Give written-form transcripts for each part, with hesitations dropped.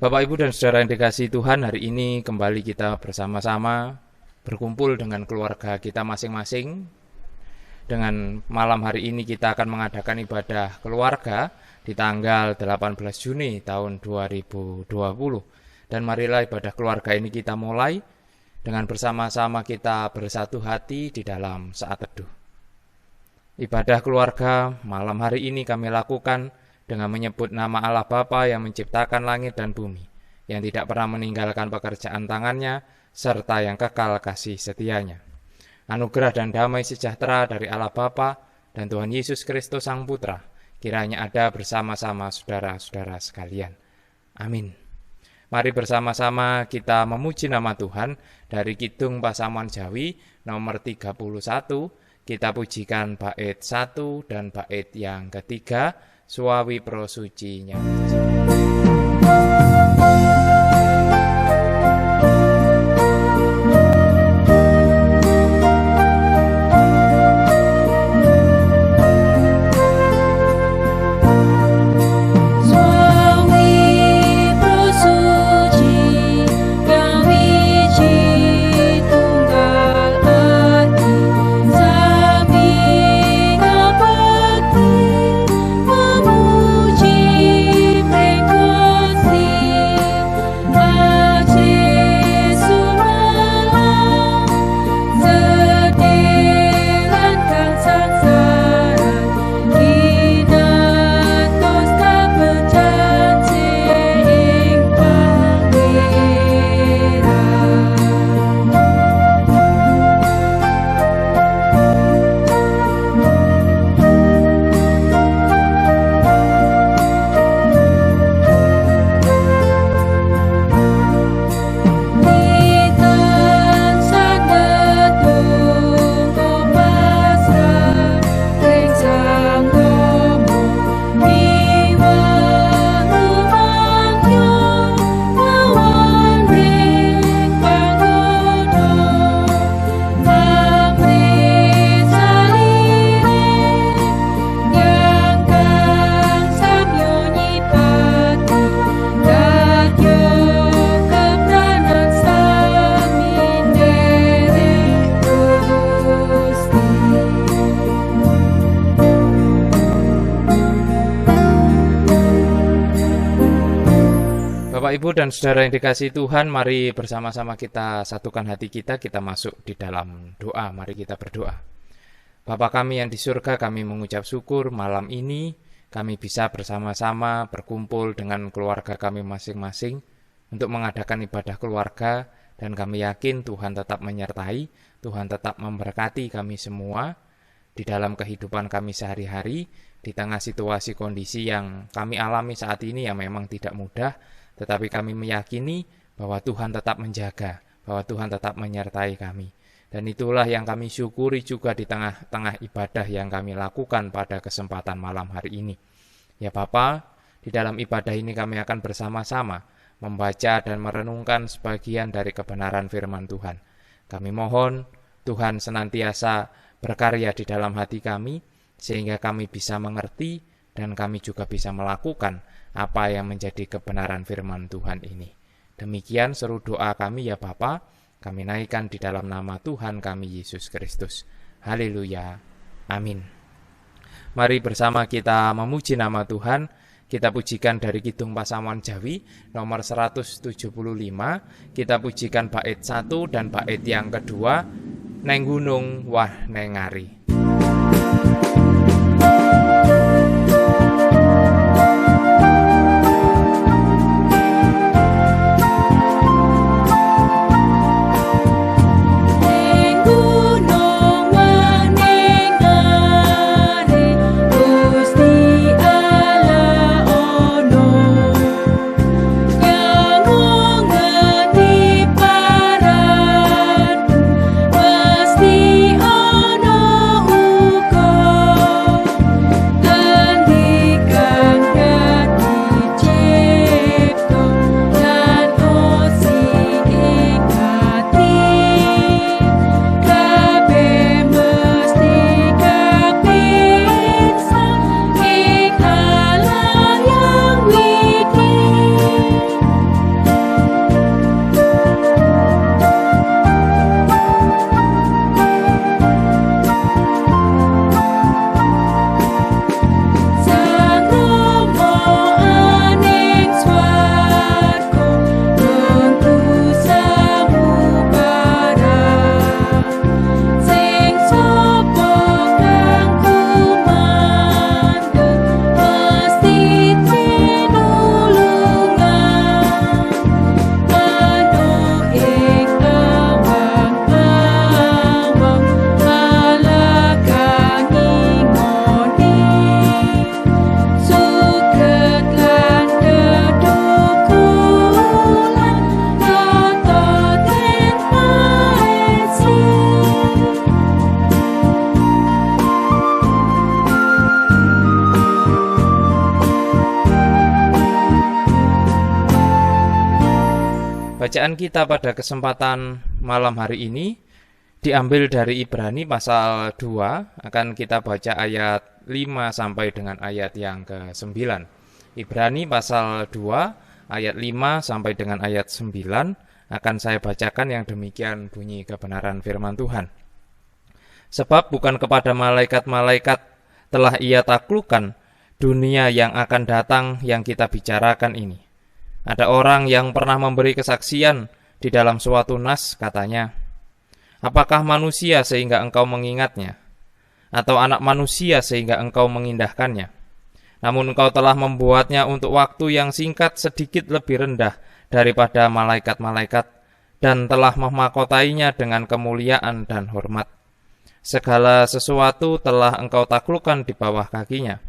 Bapak, Ibu, dan saudara yang dikasihi Tuhan, hari ini kembali kita bersama-sama berkumpul dengan keluarga kita masing-masing. Dengan malam hari ini kita akan mengadakan ibadah keluarga di tanggal 18 Juni tahun 2020. Dan marilah ibadah keluarga ini kita mulai dengan bersama-sama kita bersatu hati di dalam saat teduh. Ibadah keluarga malam hari ini kami lakukan dengan menyebut nama Allah Bapa yang menciptakan langit dan bumi, yang tidak pernah meninggalkan pekerjaan tangannya, serta yang kekal kasih setianya. Anugerah dan damai sejahtera dari Allah Bapa dan Tuhan Yesus Kristus Sang Putra, kiranya ada bersama-sama saudara-saudara sekalian. Amin. Mari bersama-sama kita memuji nama Tuhan dari Kidung Pasamuan Jawi nomor 31. Kita pujikan bait 1 dan bait yang ketiga, Suawi Prosuci Nyanyi. Bapak, Ibu, dan saudara yang dikasihi Tuhan, mari bersama-sama kita satukan hati kita masuk di dalam doa. Mari kita berdoa. Bapa kami yang di surga, kami mengucap syukur malam ini kami bisa bersama-sama berkumpul dengan keluarga kami masing-masing untuk mengadakan ibadah keluarga, dan kami yakin Tuhan tetap menyertai, Tuhan tetap memberkati kami semua di dalam kehidupan kami sehari-hari, di tengah situasi kondisi yang kami alami saat ini yang memang tidak mudah. Tetapi kami meyakini bahwa Tuhan tetap menjaga, bahwa Tuhan tetap menyertai kami. Dan itulah yang kami syukuri juga di tengah-tengah ibadah yang kami lakukan pada kesempatan malam hari ini. Ya Bapa, di dalam ibadah ini kami akan bersama-sama membaca dan merenungkan sebagian dari kebenaran firman Tuhan. Kami mohon Tuhan senantiasa berkarya di dalam hati kami, sehingga kami bisa mengerti dan kami juga bisa melakukan apa yang menjadi kebenaran firman Tuhan ini. Demikian seru doa kami ya Bapa, kami naikkan di dalam nama Tuhan kami Yesus Kristus. Haleluya. Amin. Mari bersama kita memuji nama Tuhan. Kita pujikan dari Kidung Pasamuan Jawi nomor 175. Kita pujikan bait 1 dan bait yang kedua, Neng gunung wah neng ngari. Mesti ono uga Bacaan kita pada kesempatan malam hari ini diambil dari Ibrani pasal 2, akan kita baca ayat 5 sampai dengan ayat yang ke-9. Ibrani pasal 2 ayat 5 sampai dengan ayat 9 akan saya bacakan yang demikian bunyi kebenaran firman Tuhan. Sebab bukan kepada malaikat-malaikat telah ia taklukkan dunia yang akan datang yang kita bicarakan ini. Ada orang yang pernah memberi kesaksian di dalam suatu nas, katanya, apakah manusia sehingga engkau mengingatnya? Atau anak manusia sehingga engkau mengindahkannya? Namun engkau telah membuatnya untuk waktu yang singkat sedikit lebih rendah daripada malaikat-malaikat, dan telah memahkotainya dengan kemuliaan dan hormat. Segala sesuatu telah engkau taklukkan di bawah kakinya.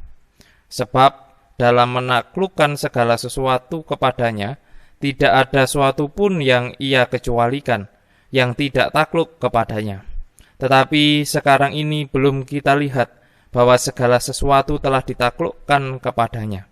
Sebab dalam menaklukkan segala sesuatu kepadanya, tidak ada suatu pun yang ia kecualikan, yang tidak takluk kepadanya. Tetapi sekarang ini belum kita lihat bahwa segala sesuatu telah ditaklukkan kepadanya.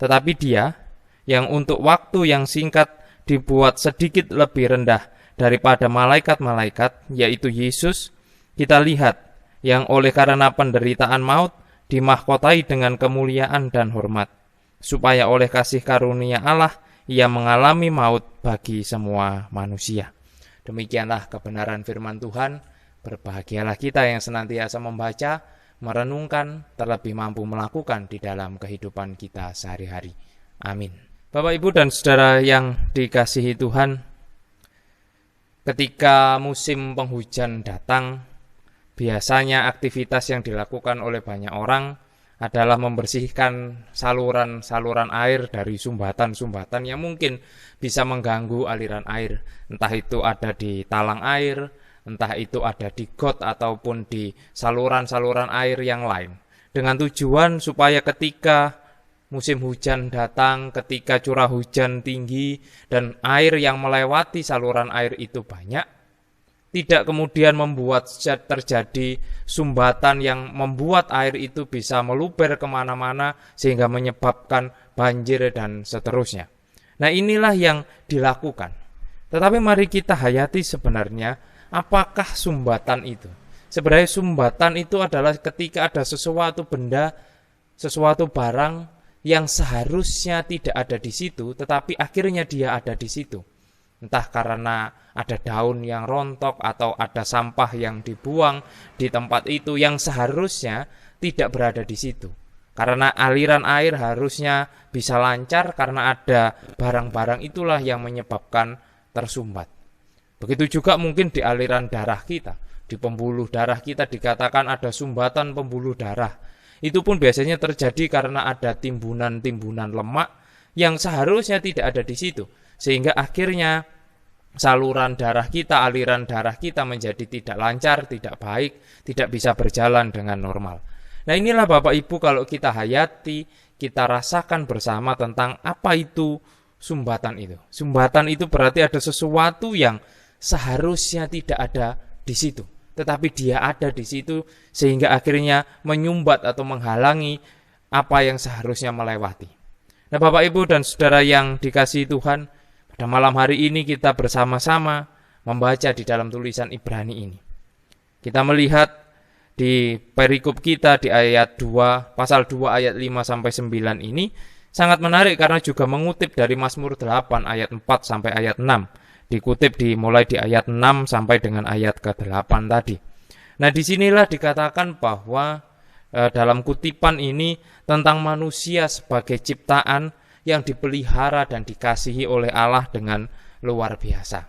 Tetapi dia, yang untuk waktu yang singkat dibuat sedikit lebih rendah daripada malaikat-malaikat, yaitu Yesus, kita lihat, yang oleh karena penderitaan maut, dimahkotai dengan kemuliaan dan hormat, supaya oleh kasih karunia Allah, ia mengalami maut bagi semua manusia. Demikianlah kebenaran firman Tuhan. Berbahagialah kita yang senantiasa membaca, merenungkan, terlebih mampu melakukan di dalam kehidupan kita sehari-hari. Amin. Bapak, Ibu, dan Saudara yang dikasihi Tuhan, ketika musim penghujan datang, biasanya aktivitas yang dilakukan oleh banyak orang adalah membersihkan saluran-saluran air dari sumbatan-sumbatan yang mungkin bisa mengganggu aliran air. Entah itu ada di talang air, entah itu ada di got ataupun di saluran-saluran air yang lain. Dengan tujuan supaya ketika musim hujan datang, ketika curah hujan tinggi dan air yang melewati saluran air itu banyak, tidak kemudian membuat terjadi sumbatan yang membuat air itu bisa meluber kemana-mana sehingga menyebabkan banjir dan seterusnya. Nah, inilah yang dilakukan. Tetapi mari kita hayati sebenarnya apakah sumbatan itu. Sebenarnya sumbatan itu adalah ketika ada sesuatu benda, sesuatu barang yang seharusnya tidak ada di situ, tetapi akhirnya dia ada di situ. Entah karena ada daun yang rontok atau ada sampah yang dibuang di tempat itu yang seharusnya tidak berada di situ. Karena aliran air harusnya bisa lancar karena ada barang-barang itulah yang menyebabkan tersumbat. Begitu juga mungkin di aliran darah kita, di pembuluh darah kita dikatakan ada sumbatan pembuluh darah. Itu pun biasanya terjadi karena ada timbunan-timbunan lemak yang seharusnya tidak ada di situ. Sehingga akhirnya saluran darah kita, aliran darah kita menjadi tidak lancar, tidak baik, tidak bisa berjalan dengan normal. Nah, inilah Bapak Ibu kalau kita hayati, kita rasakan bersama tentang apa itu sumbatan itu. Sumbatan itu berarti ada sesuatu yang seharusnya tidak ada di situ, tetapi dia ada di situ sehingga akhirnya menyumbat atau menghalangi apa yang seharusnya melewati. Nah, Bapak Ibu dan Saudara yang dikasihi Tuhan, pada malam hari ini kita bersama-sama membaca di dalam tulisan Ibrani ini. Kita melihat di perikop kita di ayat 2, pasal 2 ayat 5 sampai 9 ini sangat menarik karena juga mengutip dari Mazmur 8 ayat 4 sampai ayat 6. Dikutip dimulai di ayat 6 sampai dengan ayat ke-8 tadi. Nah, disinilah dikatakan bahwa dalam kutipan ini tentang manusia sebagai ciptaan yang dipelihara dan dikasihi oleh Allah dengan luar biasa.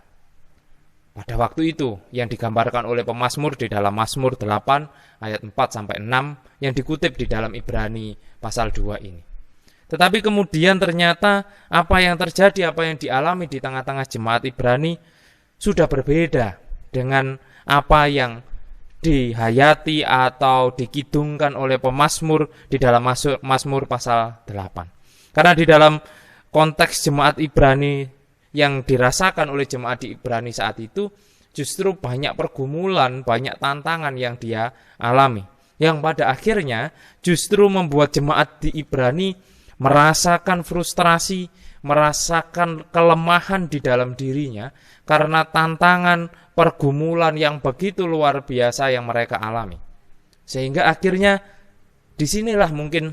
Pada waktu itu yang digambarkan oleh pemazmur di dalam Mazmur 8 ayat 4 sampai 6 yang dikutip di dalam Ibrani pasal 2 ini. Tetapi kemudian ternyata apa yang terjadi, apa yang dialami di tengah-tengah jemaat Ibrani sudah berbeda dengan apa yang dihayati atau dikidungkan oleh pemazmur di dalam Mazmur pasal 8. Karena di dalam konteks jemaat Ibrani yang dirasakan oleh jemaat di Ibrani saat itu, justru banyak pergumulan, banyak tantangan yang dia alami. Yang pada akhirnya justru membuat jemaat di Ibrani merasakan frustrasi, merasakan kelemahan di dalam dirinya karena tantangan pergumulan yang begitu luar biasa yang mereka alami. Sehingga akhirnya disinilah mungkin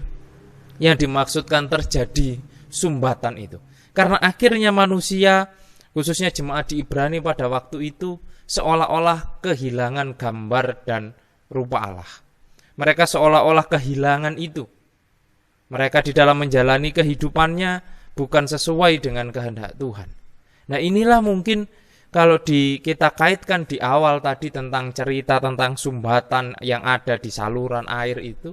yang dimaksudkan terjadi sumbatan itu. Karena akhirnya manusia, khususnya jemaat di Ibrani pada waktu itu, seolah-olah kehilangan gambar dan rupa Allah. Mereka seolah-olah kehilangan itu. Mereka di dalam menjalani kehidupannya bukan sesuai dengan kehendak Tuhan. Nah, inilah mungkin kalau kita kaitkan di awal tadi tentang cerita tentang sumbatan yang ada di saluran air itu,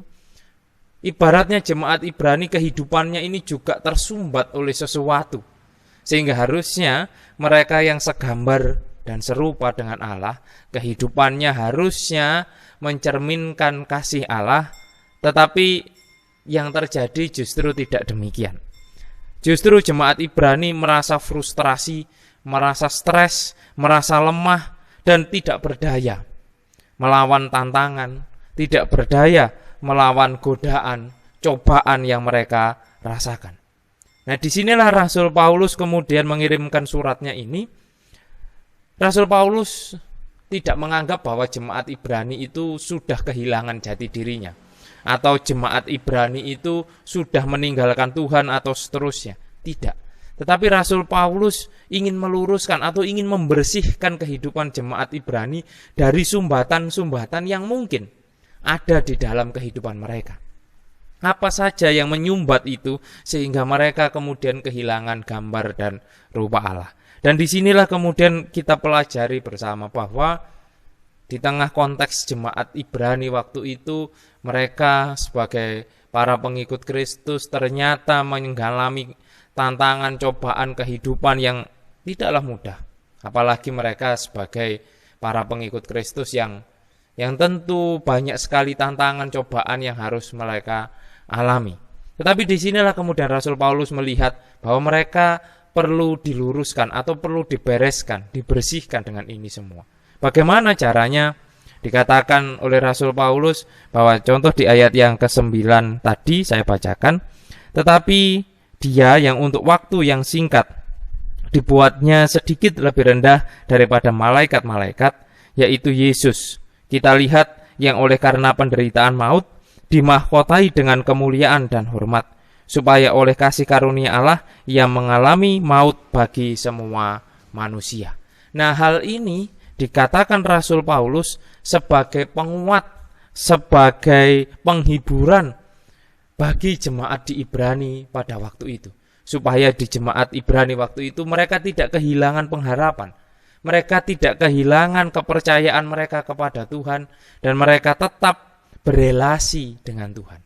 ibaratnya jemaat Ibrani kehidupannya ini juga tersumbat oleh sesuatu. Sehingga harusnya mereka yang segambar dan serupa dengan Allah, kehidupannya harusnya mencerminkan kasih Allah, tetapi yang terjadi justru tidak demikian. Justru jemaat Ibrani merasa frustrasi, merasa stres, merasa lemah, dan tidak berdaya melawan tantangan, tidak berdaya melawan godaan, cobaan yang mereka rasakan. Nah, disinilah Rasul Paulus kemudian mengirimkan suratnya ini. Rasul Paulus tidak menganggap bahwa jemaat Ibrani itu sudah kehilangan jati dirinya, atau jemaat Ibrani itu sudah meninggalkan Tuhan atau seterusnya. Tidak. Tetapi Rasul Paulus ingin meluruskan atau ingin membersihkan kehidupan jemaat Ibrani dari sumbatan-sumbatan yang mungkin ada di dalam kehidupan mereka. Apa saja yang menyumbat itu sehingga mereka kemudian kehilangan gambar dan rupa Allah. Dan disinilah kemudian kita pelajari bersama bahwa di tengah konteks jemaat Ibrani waktu itu, mereka sebagai para pengikut Kristus ternyata mengalami tantangan cobaan kehidupan yang tidaklah mudah. Apalagi mereka sebagai para pengikut Kristus yang tentu banyak sekali tantangan cobaan yang harus mereka alami. Tetapi disinilah kemudian Rasul Paulus melihat bahwa mereka perlu diluruskan atau perlu dibereskan, dibersihkan dengan ini semua. Bagaimana caranya? Dikatakan oleh Rasul Paulus bahwa contoh di ayat yang ke-9 tadi saya bacakan, tetapi dia yang untuk waktu yang singkat dibuatnya sedikit lebih rendah daripada malaikat-malaikat, yaitu Yesus. Kita lihat yang oleh karena penderitaan maut dimahkotai dengan kemuliaan dan hormat, supaya oleh kasih karunia Allah ia mengalami maut bagi semua manusia. Nah, hal ini dikatakan Rasul Paulus sebagai penguat, sebagai penghiburan bagi jemaat di Ibrani pada waktu itu. Supaya di jemaat Ibrani waktu itu mereka tidak kehilangan pengharapan. Mereka tidak kehilangan kepercayaan mereka kepada Tuhan, dan mereka tetap berelasi dengan Tuhan.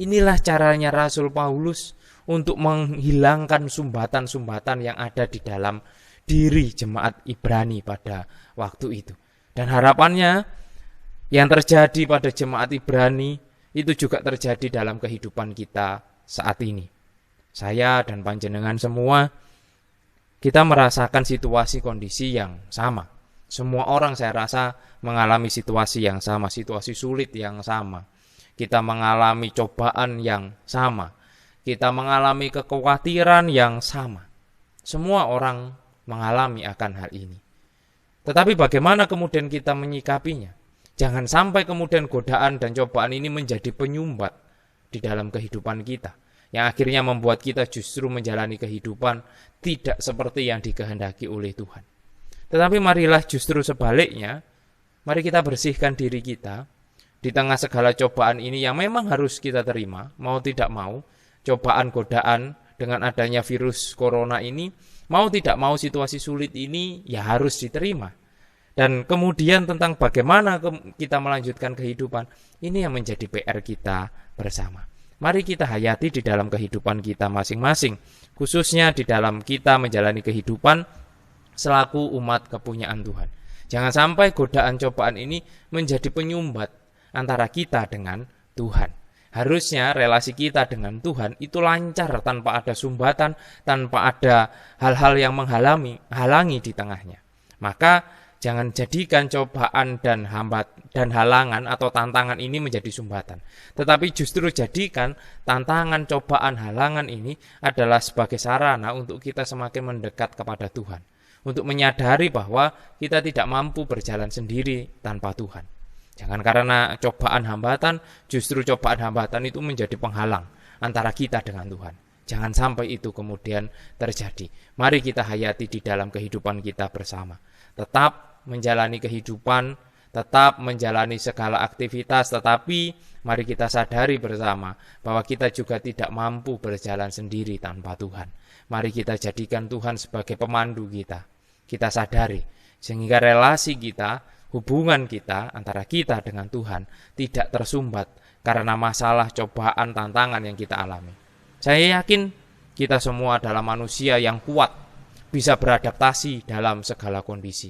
Inilah caranya Rasul Paulus untuk menghilangkan sumbatan-sumbatan yang ada di dalam diri jemaat Ibrani pada waktu itu. Dan harapannya yang terjadi pada jemaat Ibrani itu juga terjadi dalam kehidupan kita saat ini. Saya dan panjenengan semua, kita merasakan situasi kondisi yang sama. Semua orang saya rasa mengalami situasi yang sama, situasi sulit yang sama. Kita mengalami cobaan yang sama. Kita mengalami kekhawatiran yang sama. Semua orang mengalami akan hal ini. Tetapi bagaimana kemudian kita menyikapinya? Jangan sampai kemudian godaan dan cobaan ini menjadi penyumbat di dalam kehidupan kita, yang akhirnya membuat kita justru menjalani kehidupan tidak seperti yang dikehendaki oleh Tuhan. Tetapi marilah justru sebaliknya, mari kita bersihkan diri kita di tengah segala cobaan ini yang memang harus kita terima, mau tidak mau, cobaan godaan dengan adanya virus corona ini, mau tidak mau situasi sulit ini ya harus diterima. Dan kemudian tentang bagaimana kita melanjutkan kehidupan, ini yang menjadi PR kita bersama. Mari kita hayati di dalam kehidupan kita masing-masing, khususnya di dalam kita menjalani kehidupan selaku umat kepunyaan Tuhan. Jangan sampai godaan cobaan ini menjadi penyumbat antara kita dengan Tuhan. Harusnya relasi kita dengan Tuhan itu lancar tanpa ada sumbatan, tanpa ada hal-hal yang halangi di tengahnya. Maka Jangan jadikan cobaan dan halangan atau tantangan ini menjadi sumbatan. Tetapi justru jadikan tantangan, cobaan, halangan ini adalah sebagai sarana untuk kita semakin mendekat kepada Tuhan. Untuk menyadari bahwa kita tidak mampu berjalan sendiri tanpa Tuhan. Jangan karena cobaan hambatan, justru cobaan hambatan itu menjadi penghalang antara kita dengan Tuhan. Jangan sampai itu kemudian terjadi. Mari kita hayati di dalam kehidupan kita bersama. Tetap menjalani kehidupan, tetap menjalani segala aktivitas, tetapi mari kita sadari bersama bahwa kita juga tidak mampu berjalan sendiri tanpa Tuhan. Mari kita jadikan Tuhan sebagai pemandu kita. Kita sadari sehingga relasi kita, hubungan kita antara kita dengan Tuhan tidak tersumbat karena masalah, cobaan, tantangan yang kita alami. Saya yakin kita semua adalah manusia yang kuat, bisa beradaptasi dalam segala kondisi.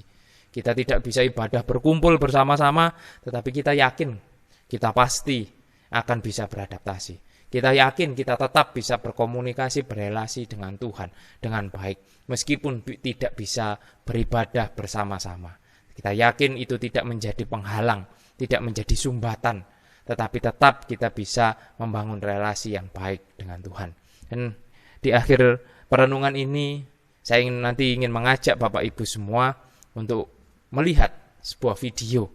Kita tidak bisa ibadah berkumpul bersama-sama, tetapi kita yakin kita pasti akan bisa beradaptasi. Kita yakin kita tetap bisa berkomunikasi, berelasi dengan Tuhan dengan baik, meskipun tidak bisa beribadah bersama-sama. Kita yakin itu tidak menjadi penghalang, tidak menjadi sumbatan, tetapi tetap kita bisa membangun relasi yang baik dengan Tuhan. Dan di akhir perenungan ini, saya ingin mengajak Bapak Ibu semua untuk melihat sebuah video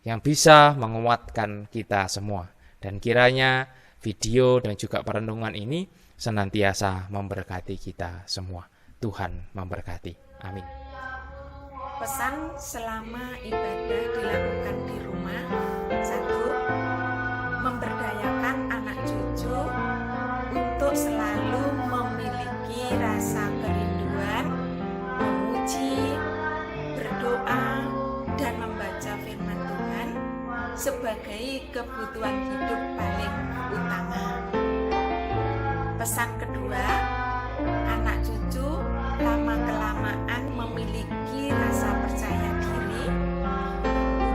yang bisa menguatkan kita semua. Dan kiranya video dan juga perenungan ini senantiasa memberkati kita semua. Tuhan memberkati. Amin. Pesan selama ibadah dilakukan di rumah. 1. Memberdayakan anak cucu untuk selalu memiliki rasa kerinduan, memuji, berdoa, dan membaca firman Tuhan sebagai kebutuhan hidup paling utama. Pesan kedua, anak cucu lama-kelamaan memiliki rasa percaya diri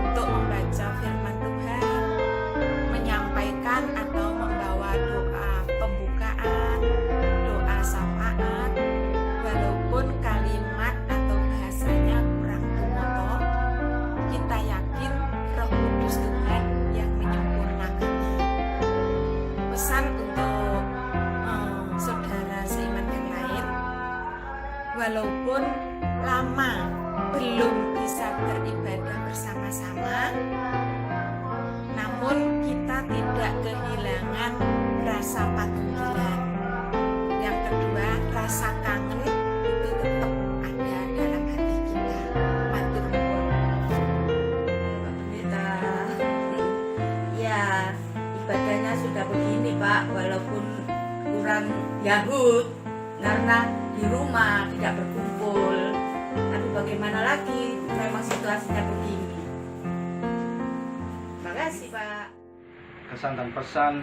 untuk membaca firman Tuhan, menyampaikan atau membawa doa pembukaan, doa syafaat, walaupun kalimat atau bahasanya kurang tumoto, kita yakin Roh Kudus Tuhan yang menyempurnakannya. Pesan untuk saudara seiman yang lain, walaupun lama belum bisa beribadah bersama-sama, namun kita tidak kehilangan rasa patunggilan. Yang kedua, rasa kangen itu tetap ada dalam hati kita. Matur nuwun. Kita ya ibadahnya sudah begini Pak, walaupun kurang Yahud karena di rumah tidak berkumpul. Tapi bagaimana lagi, memang situasinya begini. Terima kasih Pak. Kesan dan pesan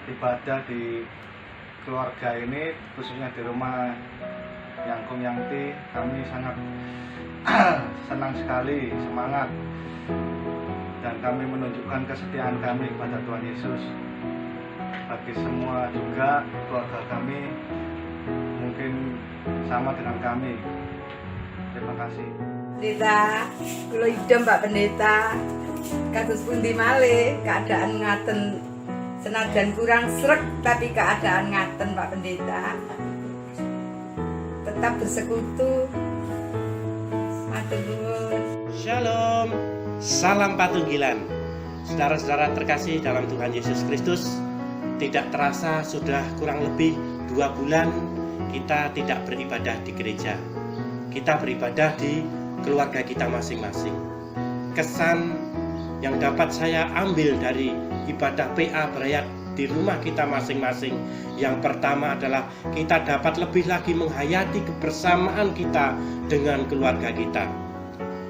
ibadah di keluarga ini, khususnya di rumah Yangkung Yangti, kami sangat senang sekali, semangat, dan kami menunjukkan kesetiaan kami kepada Tuhan Yesus. Bagi semua juga keluarga kami mungkin sama dengan kami. Terima kasih. Pendeta, kula idem Pak Pendeta. Kados pundi malih keadaan ngaten, senajan kurang sreg tapi keadaan ngaten Pak Pendeta. Tetap bersekutu. Matur nuwun. Shalom, salam patunggilan. Saudara-saudara terkasih dalam Tuhan Yesus Kristus, tidak terasa sudah kurang lebih 2 bulan kita tidak beribadah di gereja. Kita beribadah di keluarga kita masing-masing. Kesan yang dapat saya ambil dari ibadah PA Berayat di rumah kita masing-masing, yang pertama adalah kita dapat lebih lagi menghayati kebersamaan kita dengan keluarga kita.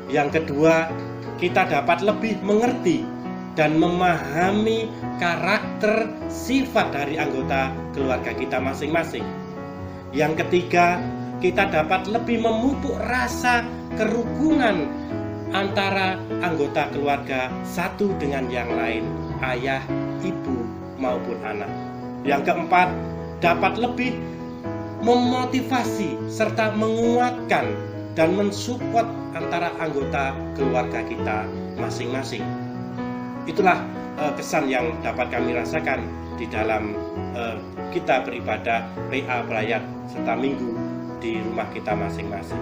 Yang kedua, kita dapat lebih mengerti dan memahami karakter sifat dari anggota keluarga kita masing-masing. Yang ketiga, kita dapat lebih memupuk rasa kerukunan antara anggota keluarga satu dengan yang lain, ayah, ibu, maupun anak. Yang keempat, dapat lebih memotivasi serta menguatkan dan mensupport antara anggota keluarga kita masing-masing. Itulah kesan yang dapat kami rasakan di dalam kita beribadah PA Belayar serta Minggu di rumah kita masing-masing.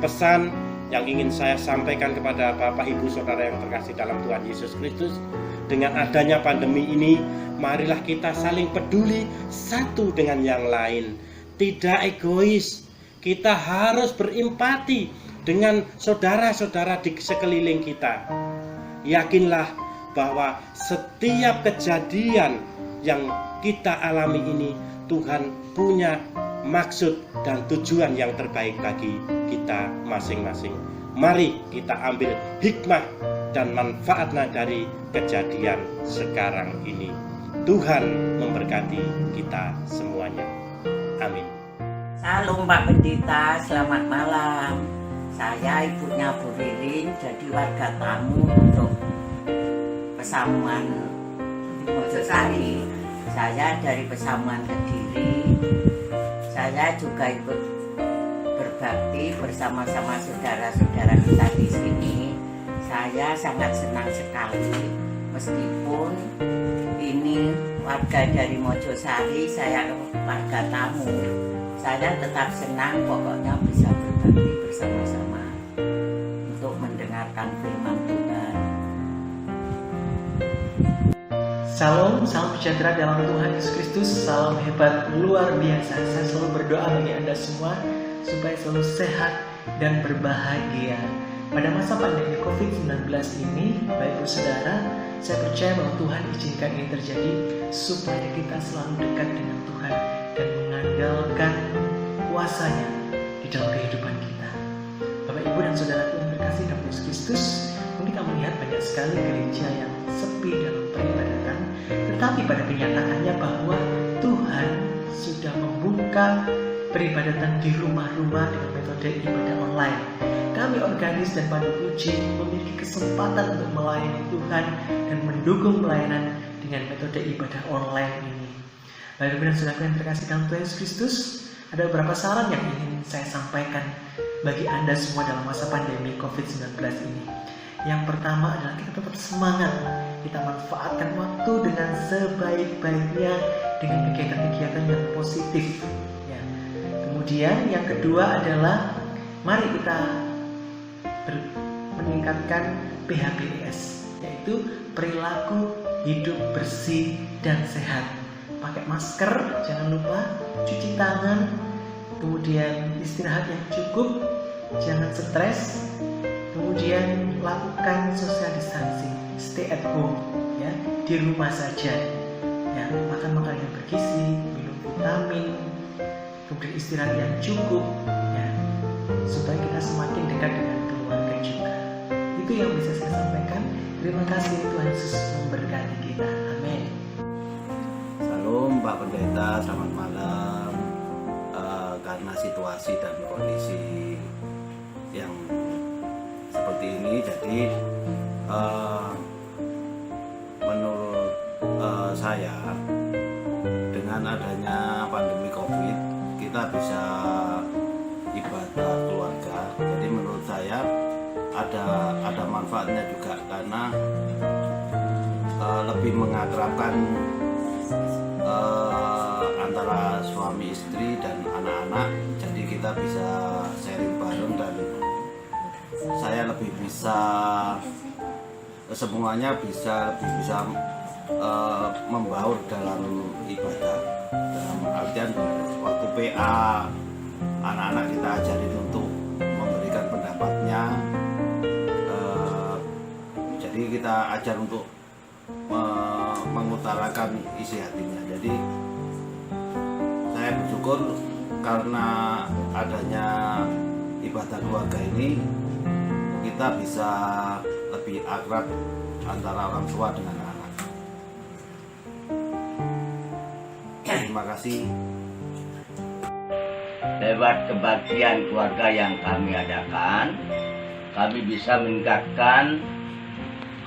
Pesan yang ingin saya sampaikan kepada Bapak Ibu Saudara yang terkasih dalam Tuhan Yesus Kristus, dengan adanya pandemi ini, marilah kita saling peduli satu dengan yang lain. Tidak egois, kita harus berempati dengan saudara-saudara di sekeliling kita. Yakinlah bahwa setiap kejadian yang kita alami ini, Tuhan punya maksud dan tujuan yang terbaik bagi kita masing-masing. Mari kita ambil hikmah dan manfaatnya dari kejadian sekarang ini. Tuhan memberkati kita semuanya. Amin. Salam Pak Pendeta, selamat malam. Saya ibunya Bu Ririn, jadi warga tamu untuk Pesamuan Mojosari. Saya dari Pesamuan Kediri. Saya juga ikut berbakti bersama-sama saudara-saudara kita di sini. Saya sangat senang sekali, meskipun ini warga dari Mojosari, saya warga tamu. Saya tetap senang, pokoknya bisa berbakti bersama-sama untuk mendengarkan firman Tuhan. Salam sejahtera dalam Tuhan Yesus Kristus. Salam hebat luar biasa. Saya selalu berdoa bagi Anda semua supaya selalu sehat dan berbahagia. Pada masa pandemi COVID-19 ini, Bapak Ibu Saudara, saya percaya bahwa Tuhan izinkan ini terjadi supaya kita selalu dekat dengan Tuhan dan mengandalkan kuasa-Nya di dalam kehidupan kita. Bapak Ibu dan Saudara yang terkasih dalam Yesus Kristus, mungkin kita melihat banyak sekali gereja yang sepi dalam peribadatan, tetapi pada kenyataannya bahwa Tuhan sudah membuka peribadatan di rumah-rumah dengan metode ibadah online. Kami Organis dan Pandu Puji memiliki kesempatan untuk melayani Tuhan dan mendukung pelayanan dengan metode ibadah online ini. Bapak Ibu dan Saudara yang terkasih dalam Tuhan Yesus Kristus, ada beberapa saran yang ingin saya sampaikan bagi Anda semua dalam masa pandemi COVID-19 ini. Yang pertama adalah kita tetap semangat. Kita manfaatkan waktu dengan sebaik-baiknya dengan kegiatan-kegiatan yang positif. Ya. Kemudian yang kedua adalah mari kita meningkatkan PHBS, yaitu perilaku hidup bersih dan sehat. Pakai masker, jangan lupa, cuci tangan, kemudian istirahat yang cukup, jangan stres, kemudian lakukan social distancing, stay at home, ya, di rumah saja, ya, makan makanan yang bergizi, minum vitamin, kemudian istirahat yang cukup, ya, supaya kita semakin dekat dengan keluarga juga. Itu yang bisa saya sampaikan. Terima kasih, Tuhan Yesus memberkati kita. Amin. Salam Pak Pendeta, selamat malam. Karena situasi dan kondisi yang seperti ini, jadi menurut saya dengan adanya pandemi COVID kita bisa ibadah keluarga. Jadi menurut saya ada manfaatnya juga karena lebih mengakrabkan antara suami istri dan anak-anak. Jadi kita bisa sharing bareng dan saya lebih bisa semuanya lebih bisa membaur dalam ibadah. Dalam artian waktu PA anak-anak kita ajarin untuk memberikan pendapatnya. Jadi kita ajar untuk mengutarakan isi hatinya. Jadi saya bersyukur karena adanya ibadah keluarga ini kita bisa lebih akrab antara orang tua dengan anak. Terima kasih. Lewat kebaktian keluarga yang kami adakan, kami bisa meningkatkan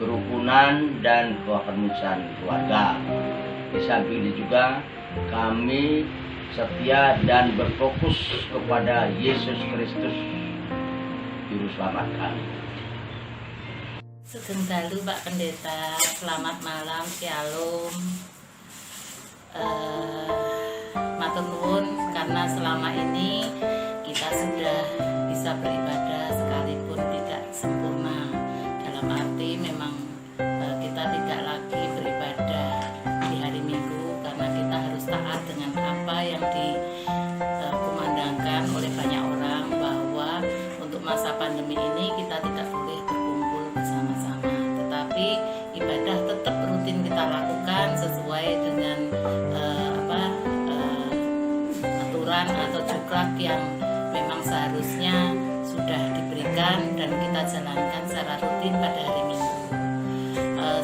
kerukunan dan keharmonisan keluarga. Di samping itu juga kami setia dan berfokus kepada Yesus Kristus Juru Selamat kami. Sugeng dalu Pak Pendeta, selamat malam, shalom. Matur nuwun karena selama ini kita sudah bisa beribadah sekalipun tidak sempurna. Dalam arti memang kita tidak lagi beribadah di hari Minggu karena kita harus taat dengan apa yang dikumandangkan oleh banyak orang, bahwa untuk masa pandemi ini kita tidak boleh berkumpul bersama-sama, tetapi ibadah tetap rutin kita lakukan sesuai dengan aturan atau juklak yang memang seharusnya sudah diberikan dan kita jalankan secara rutin pada hari Minggu.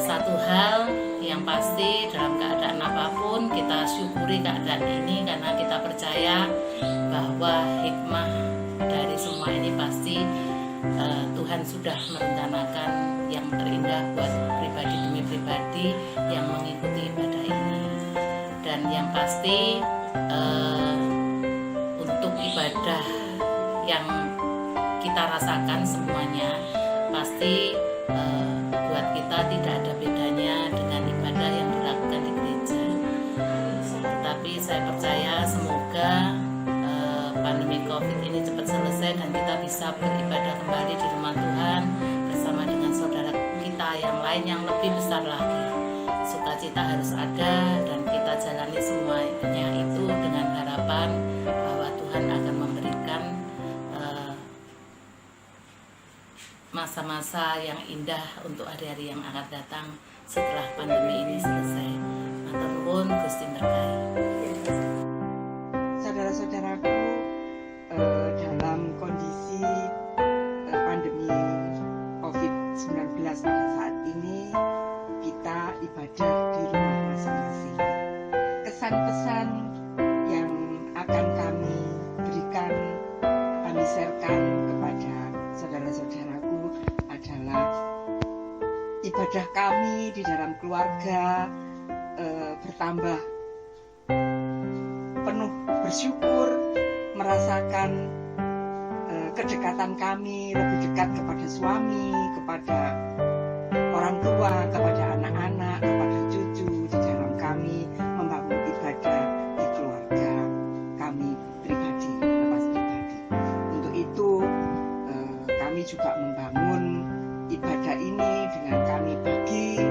Satu hal yang pasti, dalam keadaan apapun kita syukuri keadaan ini karena kita percaya bahwa hikmah dari semua ini pasti Tuhan sudah merencanakan yang terindah buat pribadi demi pribadi yang mengikuti ibadah ini. Dan yang pasti untuk ibadah yang kita rasakan semuanya pasti buat kita tidak ada bedanya dengan ibadah yang dilakukan di gereja. Tetapi saya percaya semoga pandemi COVID ini cepat selesai dan kita bisa beribadah kembali di rumah Tuhan bersama dengan saudara kita yang lain yang lebih besar lagi. Sukacita harus ada dan kita jalani semuanya itu dengan harapan bahwa Tuhan akan memberikan masa-masa yang indah untuk hari-hari yang akan datang setelah pandemi ini selesai. Matur nuwun, Gusti berkahi. Saudara-saudaraku, dalam kondisi pandemi COVID-19 pada saat ini, kita ibadah di rumah masing-masing. Kesan-pesan yang akan kami berikan, kami sharekan kepada saudara-saudaraku adalah ibadah kami di dalam keluarga bertambah penuh bersyukur, merasakan kedekatan kami lebih dekat kepada suami, kepada orang tua, kepada anak-anak, kepada cucu, di dalam kami membangun ibadah di keluarga kami pribadi, lepas pribadi. Untuk itu kami juga membangun ibadah ini dengan kami bagi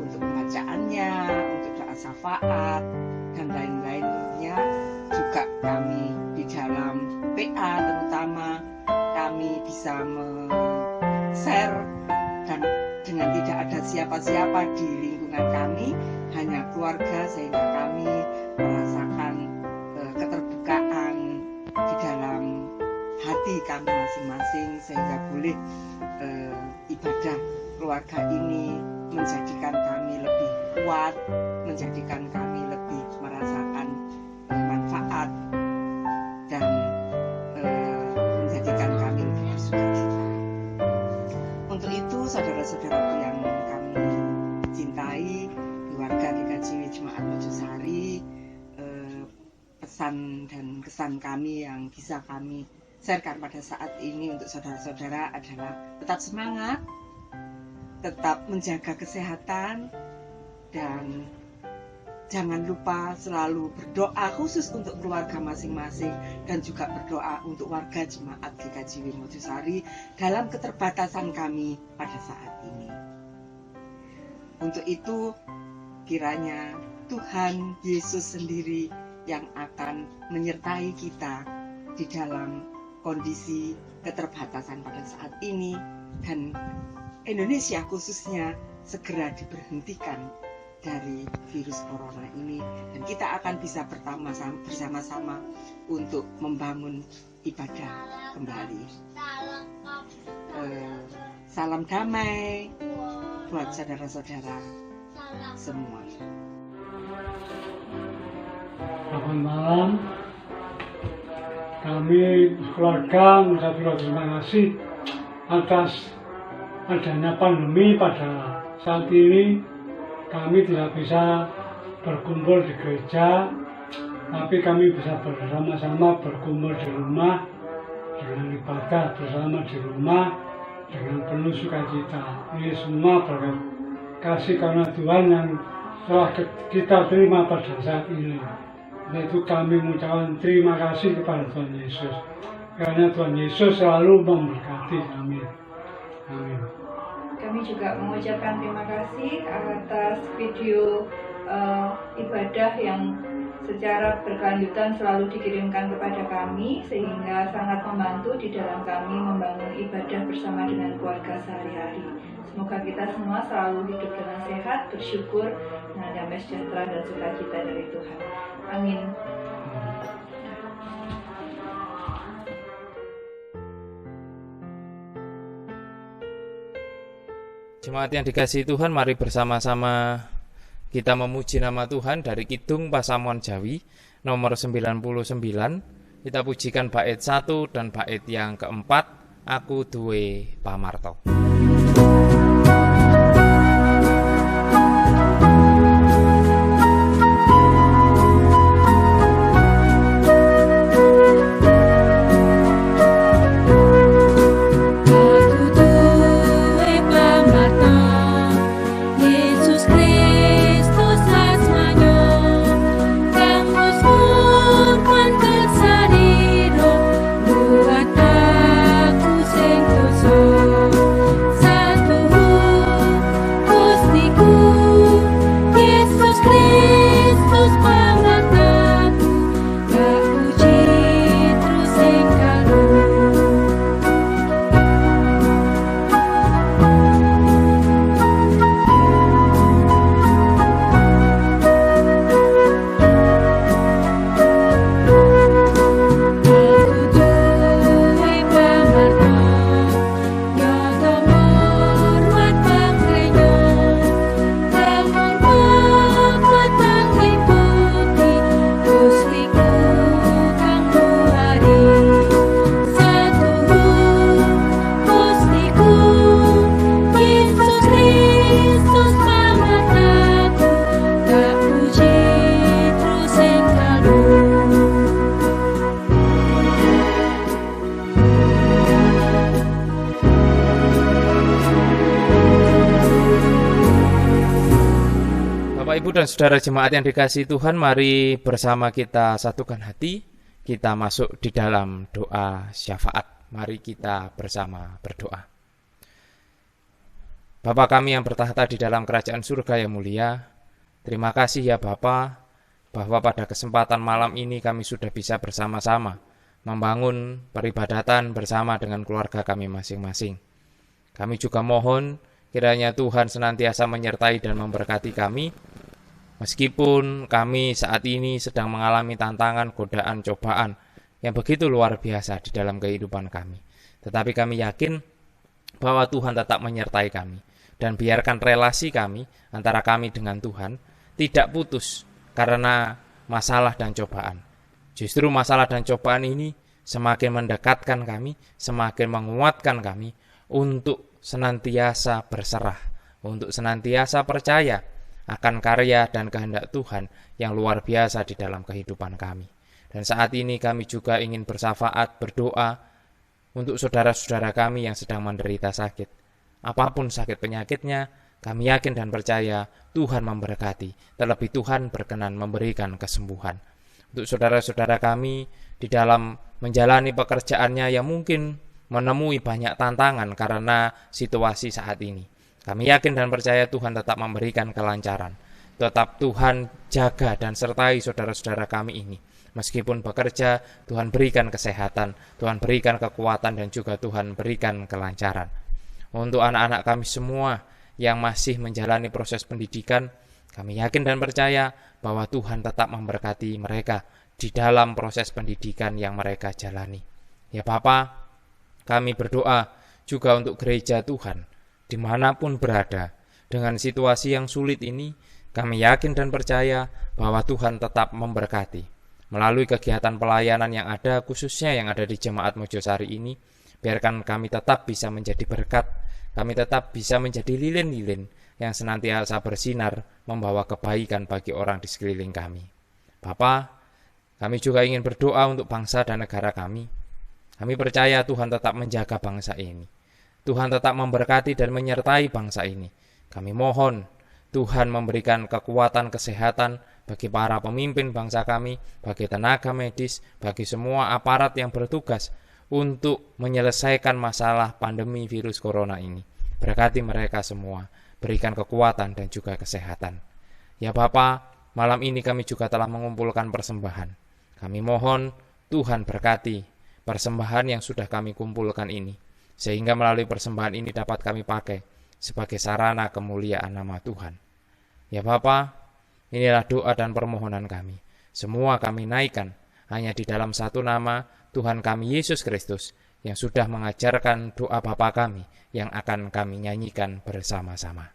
untuk pembacaannya, untuk doa syafaat dan lain-lainnya. Juga kami di dalam PA terutama kami bisa share dan dengan tidak ada siapa-siapa di lingkungan kami, hanya keluarga, sehingga kami merasakan keterbukaan di dalam hati kami masing-masing, sehingga boleh ibadah keluarga ini menjadikan kami lebih kuat, menjadikan kami lebih merasakan manfaat dan menjadikan kami lebih bersukacita. Untuk itu, saudara-saudaraku yang kami cintai, keluarga GKJW Jemaat Mojosari, pesan dan kesan kami yang bisa kami sharekan pada saat ini untuk saudara-saudara adalah tetap semangat, tetap menjaga kesehatan, dan jangan lupa selalu berdoa khusus untuk keluarga masing-masing dan juga berdoa untuk warga Jemaat GKJW Mojosari dalam keterbatasan kami pada saat ini. Untuk itu, kiranya Tuhan Yesus sendiri yang akan menyertai kita di dalam kondisi keterbatasan pada saat ini, dan Indonesia khususnya segera diberhentikan dari virus corona ini, dan kita akan bisa bersama-sama untuk membangun ibadah kembali. Salam damai buat saudara-saudara semua. Selamat malam. Kami keluarga mengucapkan terima kasih atas adanya pandemi pada saat ini. Kami tidak bisa berkumpul di gereja, tapi kami bisa bersama-sama berkumpul di rumah dengan ibadah bersama di rumah dengan penuh sukacita. Ini semua berkat kasih karena Tuhan yang telah kita terima pada saat ini. Itu kami mengucapkan terima kasih kepada Tuhan Yesus. Karena Tuhan Yesus selalu memberkati kami. Amin. Kami juga mengucapkan terima kasih atas video ibadah yang secara berkelanjutan selalu dikirimkan kepada kami, sehingga sangat membantu di dalam kami membangun ibadah bersama dengan keluarga sehari-hari. Semoga kita semua selalu hidup dengan sehat, bersyukur, dengan damai sejahtera dan sukacita dari Tuhan. Amin. Jemaat yang dikasihi Tuhan, mari bersama-sama kita memuji nama Tuhan dari Kidung Pasamuan Jawi nomor 99. Kita pujikan bait 1 dan bait yang keempat, Aku Duwe Pamarto. Dan saudara jemaat yang dikasihi Tuhan, mari bersama kita satukan hati, kita masuk di dalam doa syafaat. Mari kita bersama berdoa. Bapa kami yang bertahta di dalam kerajaan surga yang mulia, terima kasih ya Bapa, bahwa pada kesempatan malam ini kami sudah bisa bersama-sama membangun peribadatan bersama dengan keluarga kami masing-masing. Kami juga mohon kiranya Tuhan senantiasa menyertai dan memberkati kami, meskipun kami saat ini sedang mengalami tantangan, godaan, cobaan yang begitu luar biasa di dalam kehidupan kami. Tetapi kami yakin bahwa Tuhan tetap menyertai kami. Dan biarkan relasi kami antara kami dengan Tuhan tidak putus karena masalah dan cobaan. Justru masalah dan cobaan ini semakin mendekatkan kami, semakin menguatkan kami untuk senantiasa berserah, untuk senantiasa percaya akan karya dan kehendak Tuhan yang luar biasa di dalam kehidupan kami. Dan saat ini kami juga ingin bersyafaat, berdoa untuk saudara-saudara kami yang sedang menderita sakit. Apapun sakit penyakitnya, kami yakin dan percaya Tuhan memberkati. Terlebih Tuhan berkenan memberikan kesembuhan. Untuk saudara-saudara kami di dalam menjalani pekerjaannya yang mungkin menemui banyak tantangan karena situasi saat ini, kami yakin dan percaya Tuhan tetap memberikan kelancaran. Tetap Tuhan jaga dan sertai saudara-saudara kami ini. Meskipun bekerja, Tuhan berikan kesehatan, Tuhan berikan kekuatan, dan juga Tuhan berikan kelancaran. Untuk anak-anak kami semua yang masih menjalani proses pendidikan, kami yakin dan percaya bahwa Tuhan tetap memberkati mereka di dalam proses pendidikan yang mereka jalani. Ya Bapa, kami berdoa juga untuk gereja Tuhan, dimanapun berada, dengan situasi yang sulit ini, kami yakin dan percaya bahwa Tuhan tetap memberkati. Melalui kegiatan pelayanan yang ada, khususnya yang ada di Jemaat Mojosari ini, biarkan kami tetap bisa menjadi berkat, kami tetap bisa menjadi lilin-lilin yang senantiasa bersinar, membawa kebaikan bagi orang di sekeliling kami. Bapa, kami juga ingin berdoa untuk bangsa dan negara kami. Kami percaya Tuhan tetap menjaga bangsa ini. Tuhan tetap memberkati dan menyertai bangsa ini. Kami mohon Tuhan memberikan kekuatan kesehatan bagi para pemimpin bangsa kami, bagi tenaga medis, bagi semua aparat yang bertugas untuk menyelesaikan masalah pandemi virus corona ini. Berkati mereka semua, berikan kekuatan dan juga kesehatan. Ya Bapa, malam ini kami juga telah mengumpulkan persembahan. Kami mohon Tuhan berkati persembahan yang sudah kami kumpulkan ini, sehingga melalui persembahan ini dapat kami pakai sebagai sarana kemuliaan nama Tuhan. Ya Bapa, inilah doa dan permohonan kami. Semua kami naikkan hanya di dalam satu nama, Tuhan kami Yesus Kristus, yang sudah mengajarkan doa Bapa kami yang akan kami nyanyikan bersama-sama.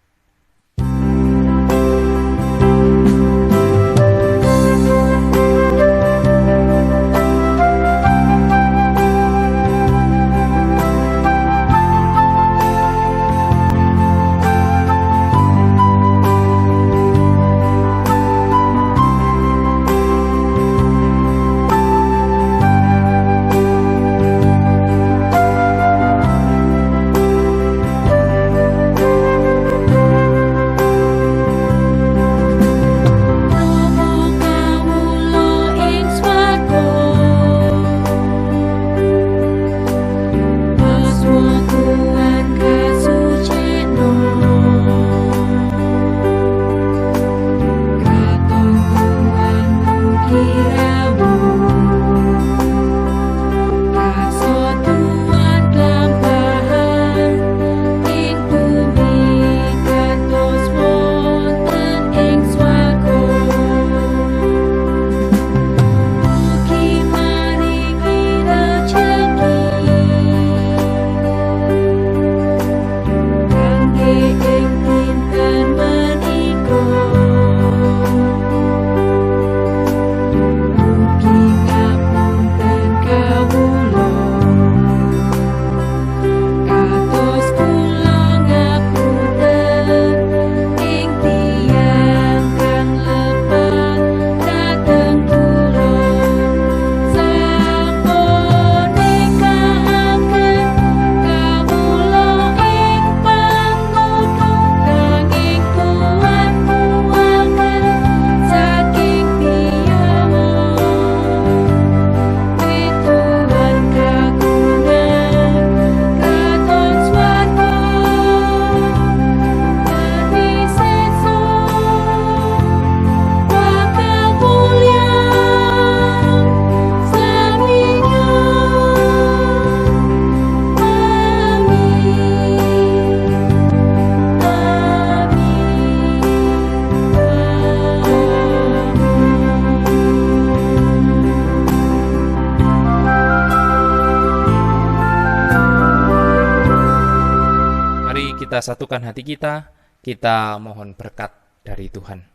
Kita satukan hati kita mohon berkat dari Tuhan.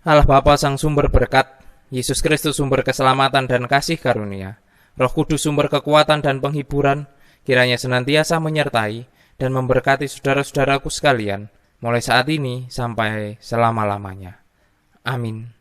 Allah Bapa Sang Sumber berkat, Yesus Kristus sumber keselamatan dan kasih karunia, Roh Kudus sumber kekuatan dan penghiburan, kiranya senantiasa menyertai dan memberkati saudara-saudaraku sekalian, mulai saat ini sampai selama-lamanya. Amin.